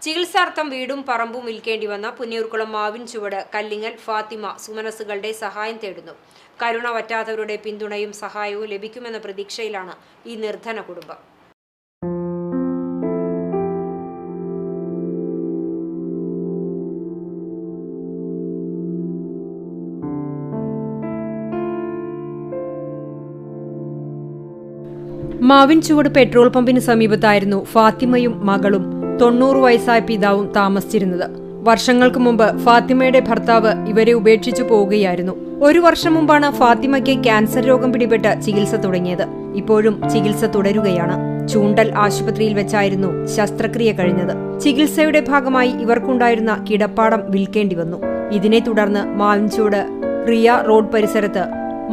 ചികിത്സാർത്ഥം വീടും പറമ്പും വിൽക്കേണ്ടി വന്ന പുന്നയൂർക്കുളം മാവിൻ ചുവട് കല്ലിങ്ങൽ ഫാത്തിമ സുമനസുകളുടെ സഹായം തേടുന്നു. കരുണ വറ്റാത്തവരുടെ പിന്തുണയും സഹായവും ലഭിക്കുമെന്ന പ്രതീക്ഷയിലാണ് ഈ നിർധന കുടുംബം. മാവിൻ ചുവട് പെട്രോൾ പമ്പിന് സമീപത്തായിരുന്നു ഫാത്തിമയും മകളും 90 വയസ്സായ പിതാവും താമസിച്ചിരുന്നത്. വർഷങ്ങൾക്ക് മുമ്പ് ഫാത്തിമയുടെ ഭർത്താവ് ഇവരെ ഉപേക്ഷിച്ചു പോവുകയായിരുന്നു. 1 വർഷം മുമ്പാണ് ഫാത്തിമയ്ക്ക് ക്യാൻസർ രോഗം പിടിപെട്ട് ചികിത്സ തുടങ്ങിയത്. ഇപ്പോഴും ചികിത്സ തുടരുകയാണ്. ചൂണ്ടൽ ആശുപത്രിയിൽ വെച്ചായിരുന്നു ശസ്ത്രക്രിയ കഴിഞ്ഞത്. ചികിത്സയുടെ ഭാഗമായി ഇവർക്കുണ്ടായിരുന്ന കിടപ്പാടം വിൽക്കേണ്ടി വന്നു. ഇതിനെ തുടർന്ന് മാവിൻചൂട് റിയ റോഡ് പരിസരത്ത്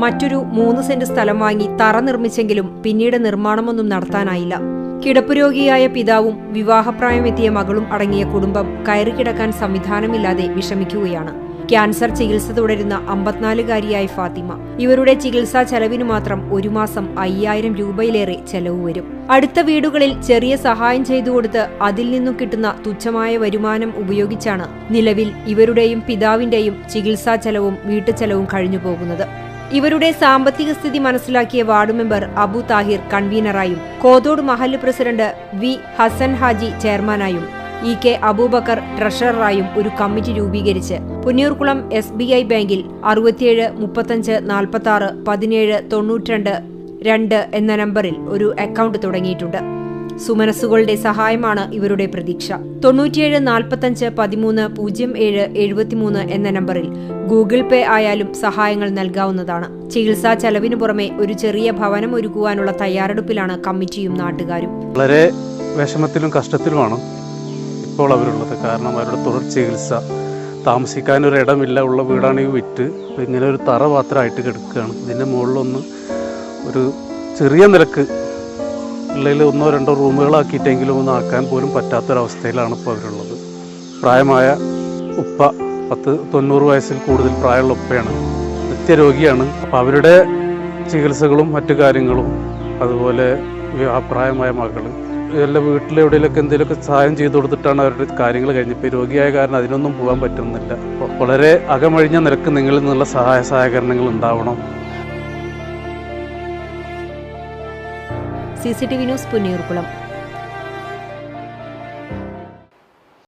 മറ്റൊരു 3 സെന്റ് സ്ഥലം വാങ്ങി തറ നിർമ്മിച്ചെങ്കിലും പിന്നീട് നിർമ്മാണമൊന്നും നടത്താനായില്ല. കിടപ്പുരോഗിയായ പിതാവും വിവാഹപ്രായമെത്തിയ മകളും അടങ്ങിയ കുടുംബം കയറിക്കിടക്കാൻ സംവിധാനമില്ലാതെ വിഷമിക്കുകയാണ്. ക്യാൻസർ ചികിത്സ തുടരുന്ന 54-കാരിയായ ഫാത്തിമ. ഇവരുടെ ചികിത്സാ ചെലവിന് മാത്രം ഒരു മാസം 5000 രൂപയിലേറെ ചെലവ് വരും. അടുത്ത വീടുകളിൽ ചെറിയ സഹായം ചെയ്തുകൊടുത്ത് അതിൽ നിന്നും കിട്ടുന്ന തുച്ഛമായ വരുമാനം ഉപയോഗിച്ചാണ് നിലവിൽ ഇവരുടെയും പിതാവിന്റെയും ചികിത്സാ ചെലവും വീട്ടുചെലവും കഴിഞ്ഞു പോകുന്നത്. ഇവരുടെ സാമ്പത്തിക സ്ഥിതി മനസ്സിലാക്കിയ വാർഡ് മെമ്പർ അബു താഹിർ കൺവീനറായും കോതോട് മഹല്ല് പ്രസിഡന്റ് വി ഹസൻ ഹാജി ചെയർമാനായും ഇ.കെ. അബൂബക്കർ ട്രഷററായും ഒരു കമ്മിറ്റി രൂപീകരിച്ച് പുന്നയൂർക്കുളം SBI ബാങ്കിൽ 67 35 46 17 92 2 എന്ന നമ്പറിൽ ഒരു അക്കൗണ്ട് തുടങ്ങിയിട്ടുണ്ട്. സുമനസുകളുടെ സഹായമാണ് ഇവരുടെ പ്രതീക്ഷ. 97 45 13 07 73 എന്ന നമ്പറിൽ ഗൂഗിൾ പേ ആയാലും സഹായങ്ങൾ നൽകാവുന്നതാണ്. ചികിത്സാ ചെലവിനു പുറമെ ഒരു ചെറിയ ഭവനം ഒരുക്കുവാനുള്ള തയ്യാറെടുപ്പിലാണ് കമ്മിറ്റിയും നാട്ടുകാരും. വളരെ വിഷമത്തിലും കഷ്ടത്തിലുമാണ് ഇപ്പോൾ അവരുള്ളത്. കാരണം അവരുടെ തുടർ ചികിത്സ, താമസിക്കാനൊരു ഇടമില്ല, ഉള്ള വീടാണെങ്കിൽ വിറ്റ് ഇങ്ങനെ ഒരു തറ മാത്രമായിട്ട് കിടക്കുകയാണ്. ഇതിൻ്റെ മുകളിലൊന്ന് ഒരു ചെറിയ നിരക്ക് ഉള്ളതിൽ 1-2 റൂമുകളാക്കിയിട്ടെങ്കിലും ഒന്ന് ആക്കാൻ പോലും പറ്റാത്തൊരവസ്ഥയിലാണ് ഇപ്പോൾ അവരുള്ളത്. പ്രായമായ ഉപ്പ 90 വയസ്സിൽ കൂടുതൽ പ്രായമുള്ള ഉപ്പയാണ്, നിത്യരോഗിയാണ്. അപ്പം അവരുടെ ചികിത്സകളും മറ്റു കാര്യങ്ങളും, അതുപോലെ പ്രായമായ മകൾ, ഇതെല്ലാം വീട്ടിലെവിടെയെങ്കിലൊക്കെ എന്തെങ്കിലുമൊക്കെ സഹായം ചെയ്തു കൊടുത്തിട്ടാണ് അവരുടെ കാര്യങ്ങൾ കഴിഞ്ഞപ്പോൾ രോഗിയായ കാരണം അതിനൊന്നും പോകാൻ പറ്റുന്നില്ല. അപ്പോൾ വളരെ അകമഴിഞ്ഞ നിരക്ക് നിങ്ങളിൽ നിന്നുള്ള സഹായകരണങ്ങൾ ഉണ്ടാവണം. CCTV news Punnayurkulam.